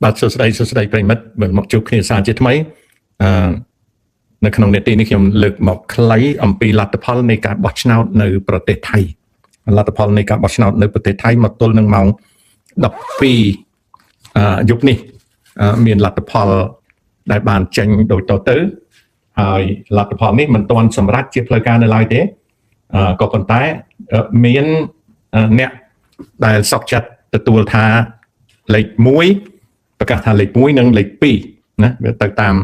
បាទសួស្តីប្រិមិត្តមកជួបគ្នាសារជាថ្មីនៅក្នុងនេតិនេះខ្ញុំលើកមកខ្លីអំពីលទ្ធផលនៃការបោះឆ្នោតនៅប្រទេសថៃលទ្ធផលនៃការបោះឆ្នោតនៅប្រទេសថៃមកទល់នឹងម៉ោង 12 យប់នេះមានលទ្ធផលដែលបានចេញដូចតទៅហើយលទ្ធផលនេះមិនទាន់សម្រេចជាផ្លូវការនៅឡើយទេក៏ប៉ុន្តែមានអ្នកដែលសោកចិត្តទទួលថាលេខ1ប្រកាសថាលេខ1និងលេខ2ណាវាទៅតាម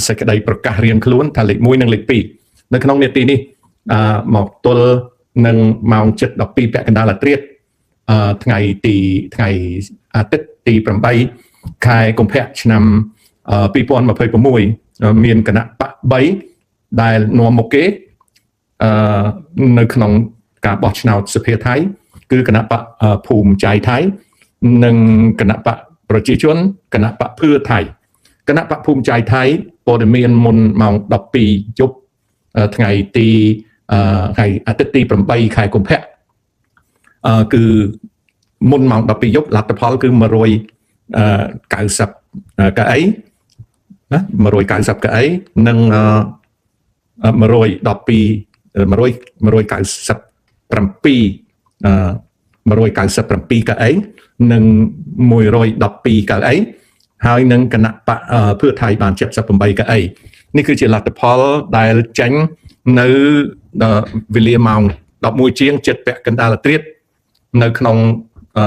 សេចក្តីប្រកាសរៀងខ្លួនថាលេខ1និងលេខ2នៅក្នុងនេតិនេះមកទល់នឹងម៉ោង 7:12 ពាក់កណ្ដាលអាធ្រាត្រថ្ងៃអាទិត្យទី 8 ខែកុម្ភៈឆ្នាំ 2026 មានគណៈបក3ដែលនាំមុខគេនៅក្នុងការបោះឆ្នោតសភាថៃគឺគណៈបកភូមិใจថៃនិងគណៈបកប្រជាជនគណៈបកភឿថៃគណៈបកភូមិใจថៃព័ត៌មានមុនម៉ោង 12 យប់ថ្ងៃអាទិត្យទី 8 ខែកុម្ភៈគឺមុនម៉ោង 12 យប់លទ្ធផលគឺ190 កៅអីណា190 កៅអីនិង197 កៅអីនិង112 កៅអីហើយនឹងគណៈបកភឿថៃបាន78 កៅអីនេះគឺជាលទ្ធផលដែលចេញនៅវេលាម៉ោង 11 ជាង 7 ពាក់កណ្ដាលអាធ្រាត្រនៅក្នុង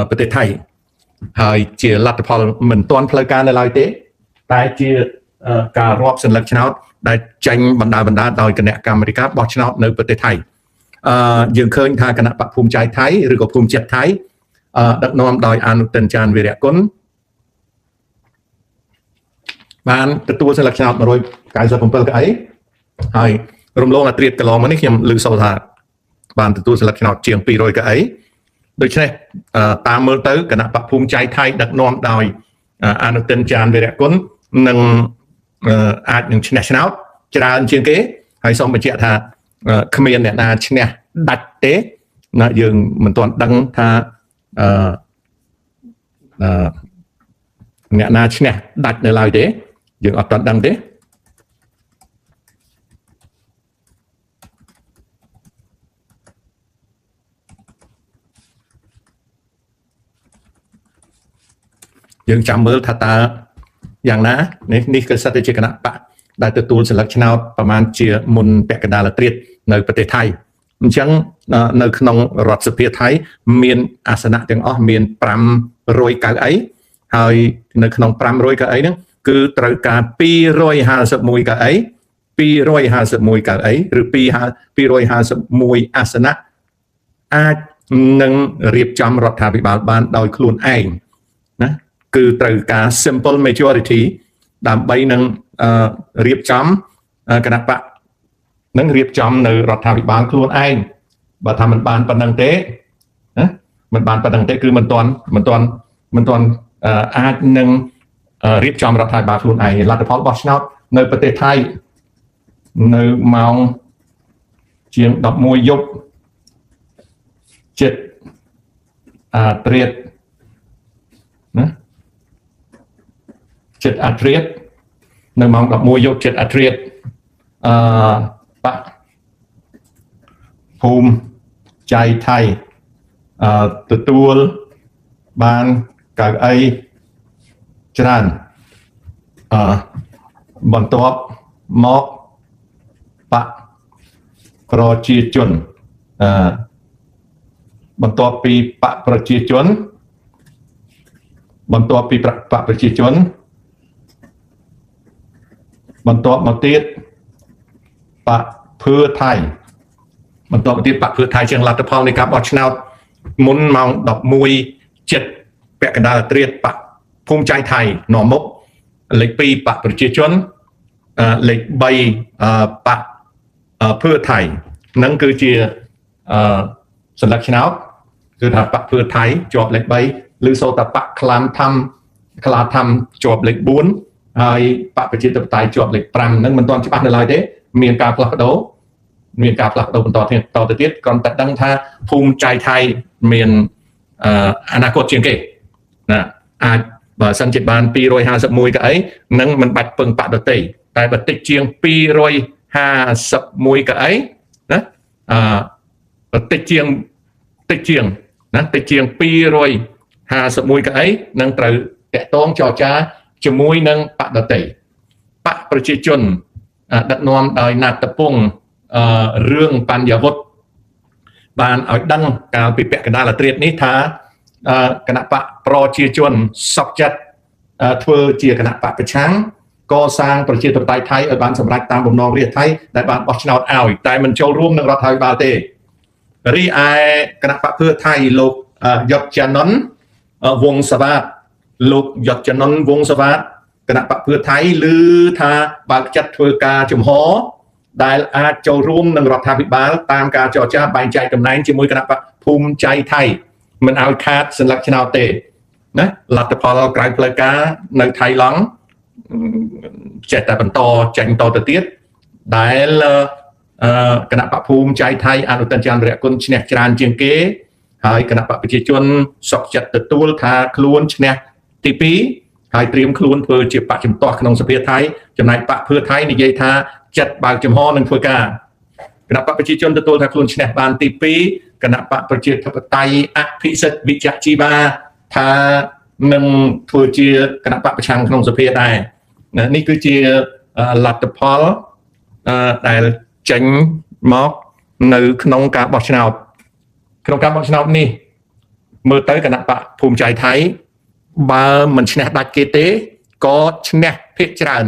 ប្រទេសថៃហើយជាលទ្ធផលមិនទាន់ផ្លូវការនៅឡើយទេតែជាការរាប់សន្លឹកឆ្នោតដែលចេញបណ្ដាដោយគណៈកម្មាធិការបោះឆ្នោតនៅប្រទេសថៃយើងឃើញថាគណៈបកភូមិใจថៃឬក៏ភូមិចិត្តថៃដឹកនាំដោយអនុទិនចានវីរៈគុណបានទទួលសន្លឹកឆ្នោត197 កៅអីហើយរំលងអាធ្រាត្រកន្លងមកនេះខ្ញុំលើកសោថាបានទទួលសន្លឹកឆ្នោតជាង 200 កៅអីដូច្នេះតាមមើលទៅគណៈបកភូមិใจថៃដឹកនាំដោយអនុទិនចានវីរៈគុណនឹងអាចនឹងឈ្នះឆ្នោតច្រើនជាងគេហើយសូមបញ្ជាក់ថាគ្មានអ្នកណាឈ្នះដាច់ទេណាយើងមិនទាន់ដឹងថាអ្នកណាឈ្នះដាច់នៅឡើយទេយើងអត់ទាន់ដឹងទេយើងចាំមើលថាតើយ៉ាងណានេះគឺសិតតែជាគណៈបកដែលទទួលសន្លឹកឆ្នោតប្រមាណជាមុនពាក់កណ្ដាលអាធ្រាត្រនៅប្រទេសថៃអញ្ចឹងនៅក្នុងរដ្ឋសភាថៃមានអាសនៈទាំងអស់មាន500 កៅអីហើយនៅក្នុង500 កៅអីហ្នឹងគឺត្រូវការ251 កៅអី251 កៅអីឬ251 អាសនៈអាចនឹងរៀបចំរដ្ឋាភិបាលបានដោយខ្លួនឯងណាគឺត្រូវការ simple majority ដើម្បីនឹងរៀបចំគណៈបកនឹងរៀបចំនៅរដ្ឋាភិបាលខ្លួនឯងបើថាមិនបានប៉ុណ្្នឹងទេណាមិនបានប៉ុណ្្នឹងទេគឺមិនទាន់អាចនឹងរៀបចំរដ្ឋាភិបាលខ្លួនឯងលទ្ធផលបោះឆ្នោតនៅប្រទេសថៃនៅម៉ោងជាង 11 យប់ចិត្តអាធ្រាត្រណាចិត្តអាធ្រាត្រនៅម៉ោង 11 យប់ចិត្តអាធ្រាត្របកភូមិใจថៃទទួលបានកៅអីច្រើនបន្ទាប់មកបកប្រជាជនបន្ទាប់ពីបកប្រជាជនបន្ទាប់ពីបកប្រជាជន បន្ទាប់មកទៀតបកភឿថៃបន្ទាប់មកទៀតបកភឿថៃជាងលទ្ធផលនៃការបោះឆ្នោតមុនម៉ោង 11:07 ពាក់កណ្ដាលត្រៀតបកភូមិใจថៃនាំមុខលេខ 2 បកប្រជាជនលេខ 3 បកភឿថៃនឹងគឺជាសន្លឹកឆ្នោតគឺថាបកភឿថៃជាប់លេខ 3 ឬសូតាបកខ្លាមធម្មជាប់លេខ 4 ហើយបកប្រជាធិបតេយ្យជាប់លេខ 5 នឹងមិនទាន់ច្បាស់នៅឡើយទេមានការផ្លាស់ប្ដូរបន្តទៅទៀតគ្រាន់តែដឹងថាភូមិใจថៃមានអនាគតជាងគេណាអាចបើសិនជាបាន251កៅអីនឹងមិនបាច់ពឹងបកដទៃតែបើតិចជាង251កៅអីណាតិចជាងណាតិចជាង251កៅអីនឹងត្រូវតាក់ទងចរចាជាមួយនឹងបកដទៃបកប្រជាជនដឹកនាំដោយណាត់តពងរឿងបញ្ញវុធបានឲ្យដឹងកាលពីពាក់កណ្ដាលអាត្រៀតនេះថាគណៈបកប្រជាជនសុខចិត្តធ្វើជាគណៈបកប្រឆាំងកសាងប្រជាធិបតេយ្យថៃឲ្យបានសម្រេចតាមបំណងរាជថៃដែលបានបោះឆ្នោតឲ្យតែមិនចូលរួមនឹងរដ្ឋាភិបាលទេរីឯគណៈបកភឿថៃលោកយុតចាណុនវង្សវ៉ាតលោកយុតចាណុនវង្សវ៉ាតគណៈបកភឿថៃឮថាបើកចិត្តធ្វើការជំហរដែលអាចចូលរួមនឹងរដ្ឋាភិបាលតាមការចរចាបែងចែកតំណែងជាមួយគណៈបកភូមិใจថៃមិនឲ្យខាតសន្លឹកឆ្នោតទេណាលទ្ធផលក្រៅផ្លូវការនៅថៃឡង់ចេះតែបន្តចាញ់តទៅទៀតដែលគណៈបកភូមិใจថៃអនុទិនចន្ទរៈគុណឈ្នះច្រើនជាងគេហើយគណៈបកប្រជាជនសុខចិត្តទទួលថាខ្លួនឈ្នះទី2ហើយត្រៀមខ្លួនធ្វើជាបកជំទាស់ក្នុងសភាថៃចំណែកបកភឿថៃនិយាយថាចិត្តបើកចំហនឹងធ្វើការគណៈបកប្រជាជនទទួលថាខ្លួនឈ្នះបានទី2គណៈបកប្រជាធិបតេយ្យអភិសិទ្ធវិជ្ជជីវ៉ាថានឹងធ្វើជាគណៈបកប្រឆាំងក្នុងសភាដែរនេះគឺជាលទ្ធផលដែលចេញមកនៅក្នុងការបោះឆ្នោតនេះមើលទៅគណៈបកភូមិใจថៃបើមិនឈ្នះដាច់គេទេក៏ឈ្នះភាគច្រើន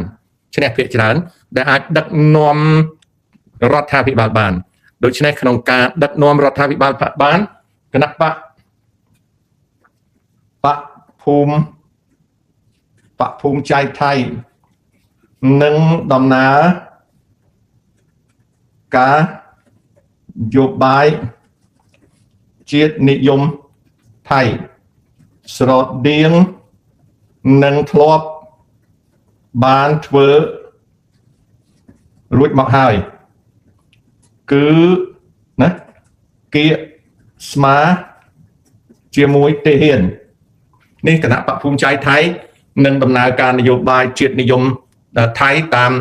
ដែលអាចដឹកនាំរដ្ឋាភិបាលបានដូច្នេះក្នុងការដឹកនាំរដ្ឋាភិបាលបានគណៈបកភូមិใจថៃនឹងដំណើរការយោបាយជាតិនិយមថៃស្រដៀងនឹងធ្លាប់បានធ្វើរួចមកហើយគឺណាគៀកស្មាជាមួយទេហ៊ាននេះគណៈបកភូមិใจថៃនឹងដំណើរការនយោបាយជាតិនិយមថៃតាម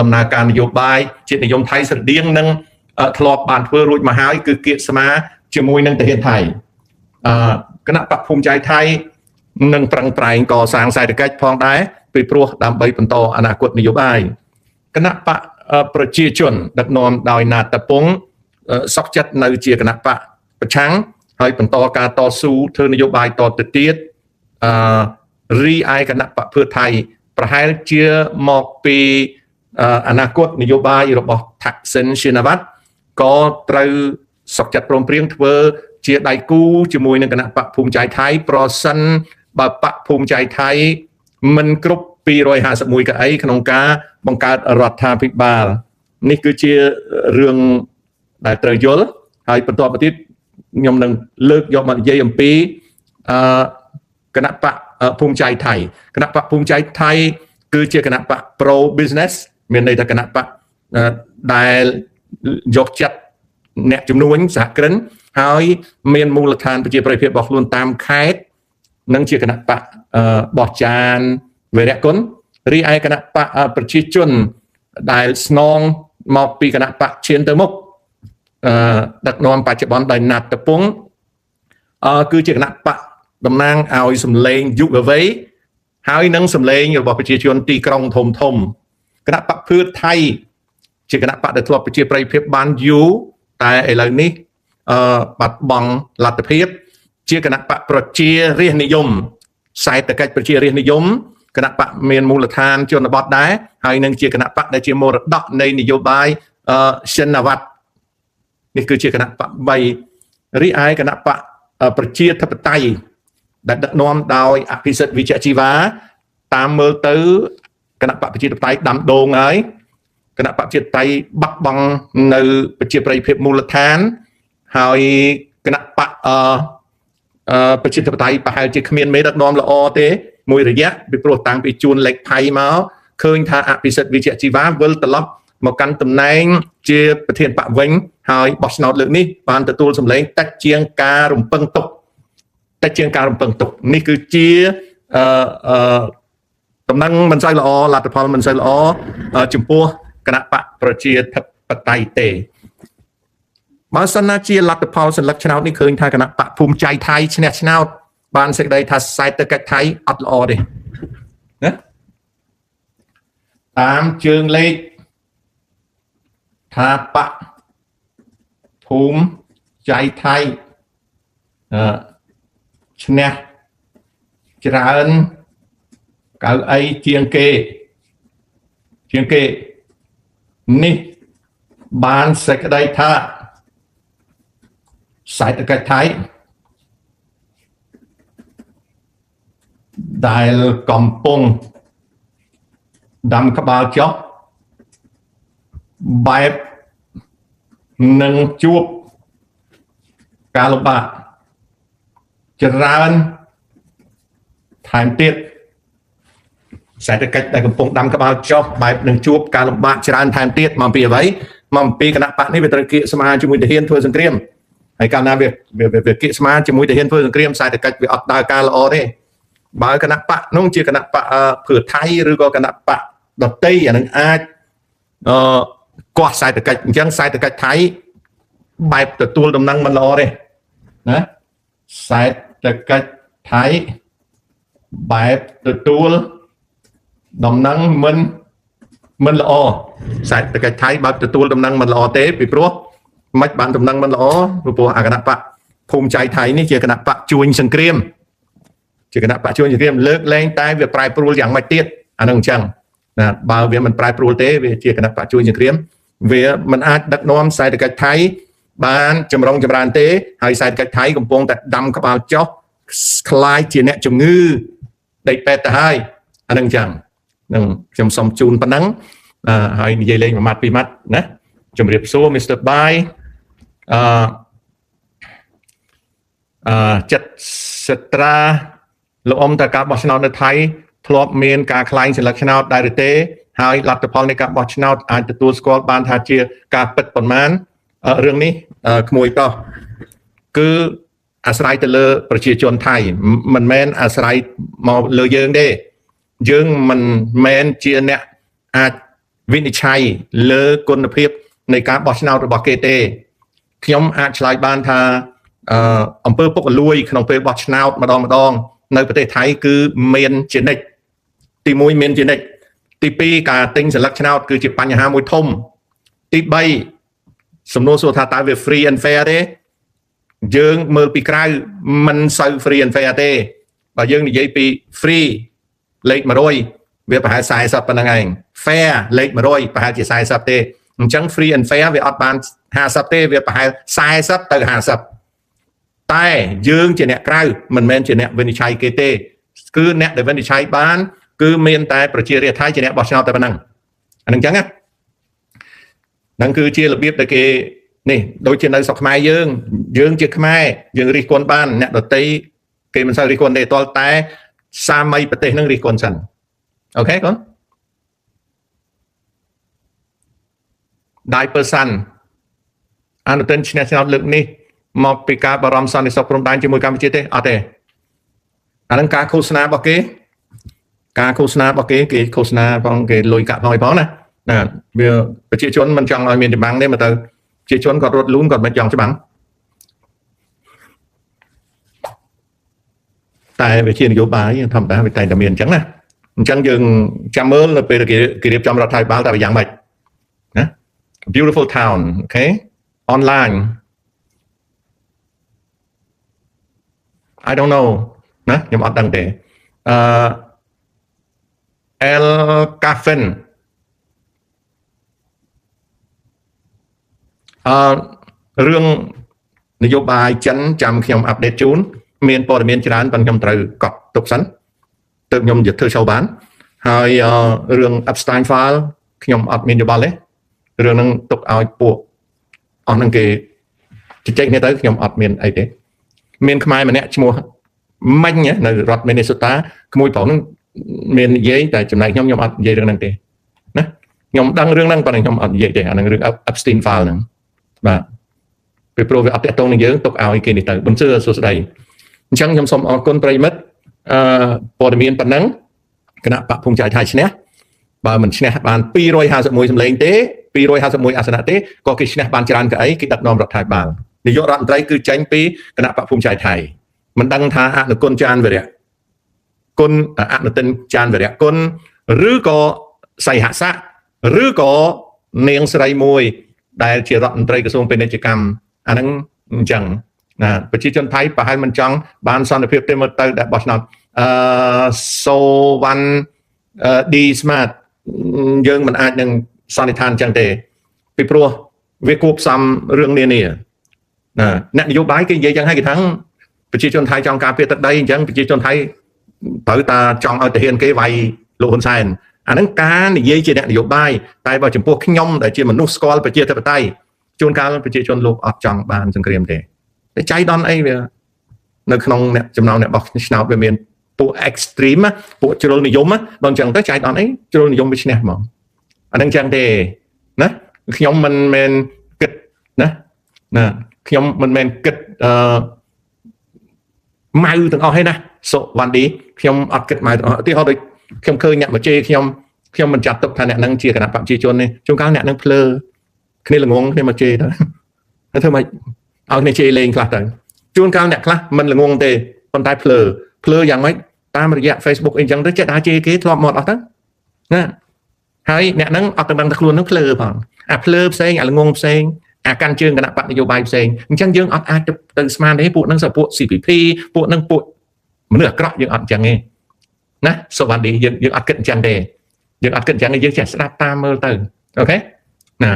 ដំណើរការនយោបាយជាតិនិយមថៃស្រដៀងនឹងធ្លាប់បានធ្វើរួចមកហើយគឺគៀកស្មាជាមួយនឹងទេហ៊ានថៃគណៈបកភូមិใจថៃនឹងប្រឹងប្រែងកសាងសេដ្ឋកិច្ចផងដែរពីព្រោះដើម្បីបន្តអនាគតនយោបាយគណៈបកប្រជាជនដឹកនាំដោយណាតពងសុខចិត្តនៅជាគណៈបកប្រឆាំងហើយបន្តការតស៊ូធ្វើនយោបាយតទៅទៀតរីឯគណៈបកភឿថៃប្រហែលជាមកពីអនាគតនយោបាយរបស់ថាក់សិនឈិនវ៉ាត់ក៏ត្រូវសុខចិត្តព្រមព្រៀងធ្វើជាដៃគូជាមួយនឹងគណៈបកភូមិใจថៃប្រសិនបើបកភូមិใจថៃមិនគ្រប់251កៅអីក្នុងការបង្កើតរដ្ឋាភិបាលនេះគឺជារឿងដែលត្រូវយល់ហើយបន្តទៅទៀតខ្ញុំនឹងលើកយកមកនិយាយអំពីគណៈបកភូមិใจថៃគណៈបកភូមិใจថៃគឺជាគណៈបក pro business មានន័យថាគណៈបកដែលយកចិត្តអ្នកជំនួញសហគ្រិនហើយមានមូលដ្ឋានប្រជាប្រិយភាពរបស់ខ្លួនតាមខេត្តនិងជាគណៈបកបោះចានវរៈគុណរីឯគណៈបកប្រជាជនដែលស្នងមកពីគណៈបកឈានទៅមុខដឹកនាំបច្ចុប្បន្នដោយណាត់តពងគឺជាគណៈបកតំណាងឲ្យសម្លេងយុវវ័យហើយនឹងសម្លេងរបស់ប្រជាជនទីក្រុងធំគណៈបកភឿថៃជាគណៈបកដែលធ្លាប់ប្រជាប្រិយភាពបានយូរតែឥឡូវនេះបាត់បង់លទ្ធភាពជាគណៈបកប្រជារាស្ត្រនិយមសេដ្ឋកិច្ចប្រជារាស្ត្រនិយម គណៈបកមានមូលដ្ឋានជនបទដែរហើយនឹងជាគណៈបកដែលជាមរតកនៃនយោបាយសិនវត្តនេះគឺជាគណៈបក3រីឯគណៈបកប្រជាធិបតេយ្យដែលដឹកនាំដោយអភិសិទ្ធវិជ្ជជីវ៉ាតាមមើលទៅគណៈបកប្រជាធិបតេយ្យដាំដូងហើយគណៈបកប្រជាធិបតេយ្យបាត់បង់នៅប្រជាប្រិយភាពមូលដ្ឋានហើយគណៈបកប្រជាធិបតេយ្យប្រហែលជាគ្មានមេដឹកនាំល្អទេមួយរយៈពីព្រោះតាំងពីជួនលេខផៃមកឃើញថាអភិសិទ្ធវិជ្ជជីវ៉ាវិលត្រឡប់មកកាន់តំណែងជាប្រធានបកវិញហើយបោះឆ្នោតលើកនេះបានទទួលសម្លេងតិចជាងការរំពឹងទុកនេះគឺជាតំណែងមិនសូវល្អលទ្ធផលមិនសូវល្អចំពោះគណៈបកប្រជាធិបតេយ្យទេបើសិនណាជាលទ្ធផលសន្លឹកឆ្នោតនេះឃើញថាគណៈបកភូមិใจថៃឈ្នះឆ្នោតបានសេចក្តីថាសេដ្ឋកិច្ចថៃអត់ល្អទេណាតាមជើងលេខថាបកភូមិใจថៃឈ្នះច្រើនកៅអីជាងគេនេះបានសេចក្តីថាសេដ្ឋកិច្ចថៃដែលកំពុងដាំក្បាលចុះបែបនឹងជួបការលំបាកច្រើនថែមទៀតសេដ្ឋកិច្ចដែលកំពុងដាំក្បាលចុះបែបនឹងជួបការលំបាកច្រើនថែមទៀតមកពីអ្វីមកពីគណៈបកនេះវាត្រូវគៀកស្មារជាមួយទាហានធ្វើសង្គ្រាមហើយកាលណាវាគៀកស្មារជាមួយទាហានធ្វើសង្គ្រាមសេដ្ឋកិច្ចវាអត់ដើរការល្អទេបើគណៈបកនោះជាគណៈបកព្រឺថៃឬក៏គណៈបកដតីអានឹងអាចកោះសេដ្ឋកិច្ចអញ្ចឹងសេដ្ឋកិច្ចថៃបែបទទួលដំណឹងមិនល្អទេណាសេដ្ឋកិច្ចថៃបែបទទួលដំណឹងមិនល្អសេដ្ឋកិច្ចថៃបែបទទួលដំណឹងមិនល្អទេពីព្រោះមិនបានដំណឹងមិនល្អពីព្រោះអាគណៈបកភូមិใจថៃនេះជាគណៈបកជួញសង្គ្រាមលើកលែងតែវាប្រែប្រួលយ៉ាងម៉េចទៀតអានឹងអញ្ចឹងណាបើវាមិនប្រែប្រួលទេវាជាគណៈបកជួញសង្គ្រាមវាមិនអាចដឹកនាំសេដ្ឋកិច្ចថៃបានចម្រុងចម្រើនទេហើយសេដ្ឋកិច្ចថៃកំពុងតែដាំក្បាលចុះคล้ายជាអ្នកជំងឺដេកពេទ្យទៅហើយអានឹងអញ្ចឹងនឹងខ្ញុំសូមជូនប៉ុណ្ណឹងហើយនិយាយលេងមួយម៉ាត់ពីរម៉ាត់ណាជំរាបសួរ Mr. Bai ចិត្តសិត្រាលោកអ៊ំតើការបោះឆ្នោតនៅថៃធ្លាប់មានការខ្លែងសន្លឹកឆ្នោតដែរឬទេហើយលទ្ធផលនៃការបោះឆ្នោតអាចទទួលស្គាល់បានថាជាការពិតប៉ុន្មានរឿងនេះក្មួយប្រុសគឺអាស្រ័យទៅលើប្រជាជនថៃមិនមែនអាស្រ័យមកលើយើងទេយើងមិនមែនជាអ្នកអាចវិនិច្ឆ័យលើគុណភាពនៃការបោះឆ្នោតរបស់គេទេខ្ញុំអាចឆ្លើយបានថាអំពើពុករលួយក្នុងពេលបោះឆ្នោតម្ដងនៅប្រទេសថៃគឺមានជានិច្ចទី1មានជានិច្ចទី2ការទិញសន្លឹកឆ្នោតគឺជាបញ្ហាមួយធំទី3សំណួរសួរថាតើវា free and fair ទេយើងមើលពីក្រៅមិនសូវ free and fair ទេបើយើងនិយាយពី free លេខ100វាប្រហែល40ប៉ុណ្្នឹងឯង fair លេខ100ប្រហែលជា40ទេអញ្ចឹង free and fair វាអត់បាន50ទេវាប្រហែល40ទៅ50តែយើងជាអ្នកក្រៅមិនមែនជាអ្នកវិនិច្ឆ័យគេទេគឺអ្នកដែលវិនិច្ឆ័យបានគឺមានតែប្រជារាស្ត្រថៃជាអ្នកបោះឆ្នោតតែប៉ុណ្ណឹងអានឹងអញ្ចឹងណាហ្នឹងគឺជារបៀបដែលគេនេះដូចជានៅស្រុកខ្មែរយើងជាខ្មែរយើងរិះគន់បានអ្នកដទៃគេមិនសូវរិះគន់ទេទាល់តែសាមីប្រទេសហ្នឹងរិះគន់សិនអូខេកូន10%អនុទានឈ្នះឆ្នោតលើកនេះមកពីការបារម្ភសន្តិសុខព្រំដែនជាមួយកម្ពុជាទេអត់ទេអានឹងការឃោសនារបស់គេគេឃោសនាផងគេលុយកាក់ផងអីផងណាវាប្រជាជនមិនចង់ឲ្យមានច្បាំងទេមកទៅប្រជាជនគាត់រត់លូនគាត់មិនចង់ច្បាំងតែវាជានយោបាយធម្មតាវាតែតែមានអញ្ចឹងណាអញ្ចឹងយើងចាំមើលនៅពេលគេរៀបចំរដ្ឋាភិបាលតែយ៉ាងម៉េចណា beautiful town okay online I don't know ណាខ្ញុំអត់ដឹងទេ El Cafen រឿងនយោបាយចិនចាំខ្ញុំអាប់ដេតជូនមានព័ត៌មានច្រើនប៉ុន្តែខ្ញុំត្រូវកត់ទុកសិនទើបខ្ញុំយកធ្វើ show បានហើយរឿង Epstein file ខ្ញុំអត់មានយោបល់ទេរឿងហ្នឹងទុកឲ្យពួកអស់ហ្នឹងគេជជែកគ្នាទៅខ្ញុំអត់មានអីទេមានខ្មែរម្នាក់ឈ្មោះមិញនៅរដ្ឋ Minnesota ក្មួយប្រុសហ្នឹងមាននិយាយតែចំណែកខ្ញុំអត់និយាយរឿងហ្នឹងទេណាខ្ញុំដឹងរឿងហ្នឹងប៉ុន្តែខ្ញុំអត់និយាយទេអាហ្នឹងរឿង Epstein file ហ្នឹងបាទពីព្រោះវាអត់តាក់ទងនឹងយើងទុកឲ្យគេនេះទៅបុណ្យសួស្ដីអញ្ចឹងខ្ញុំសូមអរគុណប្រិមិត្តព័ត៌មានប៉ុណ្ណឹងគណៈបកភូមិใจថៃឈ្នះបើមិនឈ្នះបាន251សម្លេងទេ251អាសនៈទេក៏គេឈ្នះបានច្រើនកៅអីគេដឹកនាំរដ្ឋាភិបាលនាយករដ្ឋមន្ត្រីគឺចេញពីគណៈបកភូមិใจថៃមិនដឹងថាអនុគុណចានវិរៈគុណអនុទិនចានវិរៈគុណឬក៏សីហស័កឬក៏នាងស្រីមួយដែលជារដ្ឋមន្ត្រីក្រសួងពាណិជ្ជកម្មអាហ្នឹងអញ្ចឹងណាប្រជាជនថៃប្រហែលមិនចង់បានសន្តិភាពទេមើលទៅដែលបោះឆ្នោតសូវ៉ាន់ឌីស្មាតយើងមិនអាចនឹងសន្និដ្ឋានអញ្ចឹងទេពីព្រោះវាគួបផ្សំរឿងនានាណាអ្នកនយោបាយគេនិយាយយ៉ាងហើយគេថាប្រជាជនថៃចង់ការពារទឹកដីអញ្ចឹងប្រជាជនថៃត្រូវតាចង់ឲ្យទាហានគេវាយលោកហ៊ុនសែនអាហ្នឹងការនិយាយជាអ្នកនយោបាយតែបើចំពោះខ្ញុំដែលជាមនុស្សស្គាល់ប្រជាធិបតេយ្យជួនកាលប្រជាជនលោកអត់ចង់បានសង្គ្រាមទេតែចៃដន្យអីវានៅក្នុងអ្នកចំណោមអ្នកបោះឆ្នោតវាមានពួក extreme ពួកជ្រុលនិយមដល់អញ្ចឹងទៅចៃដន្យអីជ្រុលនិយមវាឈ្នះហ្មងអាហ្នឹងអញ្ចឹងទេណាខ្ញុំមិនមែនគិតណាខ្ញុំមិនមែនគិតម៉ៅទាំងអស់ទេណាសុវណ្ណឌីខ្ញុំអត់គិតម៉ៅទាំងអស់ឧទាហរណ៍ដូចខ្ញុំឃើញអ្នកមកជេរខ្ញុំមិនចាត់ទុកថាអ្នកហ្នឹងជាគណៈបព្វជិជនទេជួនកាលអ្នកហ្នឹងភ្លើគ្នាល្ងងគ្នាមកជេរទៅហើយធ្វើម៉េចឲ្យគ្នាជេរលេងខ្លះទៅជួនកាលអ្នកខ្លះមិនល្ងងទេប៉ុន្តែភ្លើយ៉ាងម៉េចតាមរយៈ Facebook អីចឹងទៅចេះដើរជេរគេធ្លាប់មកអត់ទៅណាហើយអ្នកហ្នឹងអត់ដឹងថាខ្លួនហ្នឹងភ្លើផងអាភ្លើផ្សេងអាល្ងងផ្សេងអាកាន់ជើងគណៈបកនយោបាយផ្សេងអញ្ចឹងយើងអត់អាចទៅស្មានទេពួកហ្នឹងពួក CPP ពួកហ្នឹងពួកមនុស្សអាក្រក់យើងអត់អញ្ចឹងទេណាសុវណ្ណឌីយើងអត់គិតអញ្ចឹងទេយើងអត់គិតអញ្ចឹងទេយើងចេះស្ដាប់តាមមើលទៅអូខេណា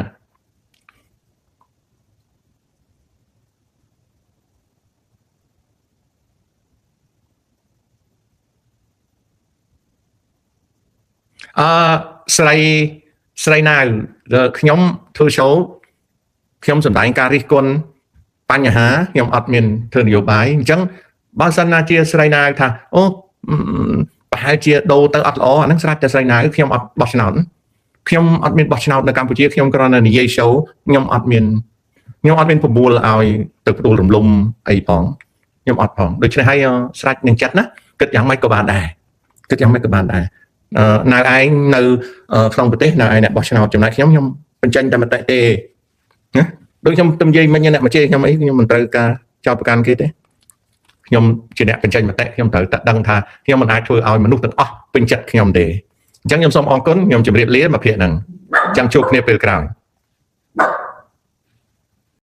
ស្រីណាវខ្ញុំធ្វើ show ខ្ញុំសម្ដែងការរិះគន់បញ្ហាខ្ញុំអត់មានធ្វើនយោបាយអញ្ចឹងបើសិនណាជាស្រីណាវថាអូប្រហែលជាដូរទៅអត់ល្អអាហ្នឹងស្រាប់តែស្រីណាវខ្ញុំអត់បោះឆ្នោតខ្ញុំអត់មានបោះឆ្នោតនៅកម្ពុជាខ្ញុំគ្រាន់តែនិយាយ show ខ្ញុំអត់មានប្រមូលឲ្យទៅផ្ដួលរំលំអីផងខ្ញុំអត់ផងដូច្នេះហើយស្រេចនឹងចិត្តណាគិតយ៉ាងម៉េចក៏បានដែរនៅឯងនៅក្នុងប្រទេសនៅឯអ្នកបោះឆ្នោតចំណែកខ្ញុំបញ្ចេញតែមតិទេណាដូចខ្ញុំទៅនិយាយមិញអ្នកមកជេរខ្ញុំអីខ្ញុំមិនត្រូវការចោទប្រកាន់គេទេខ្ញុំជាអ្នកបញ្ចេញមតិខ្ញុំត្រូវតែដឹងថាខ្ញុំមិនអាចធ្វើឲ្យមនុស្សទាំងអស់ពេញចិត្តខ្ញុំទេអញ្ចឹងខ្ញុំសូមអរគុណខ្ញុំជម្រាបលាមកភាគហ្នឹងអញ្ចឹងជួបគ្នាពេលក្រោយ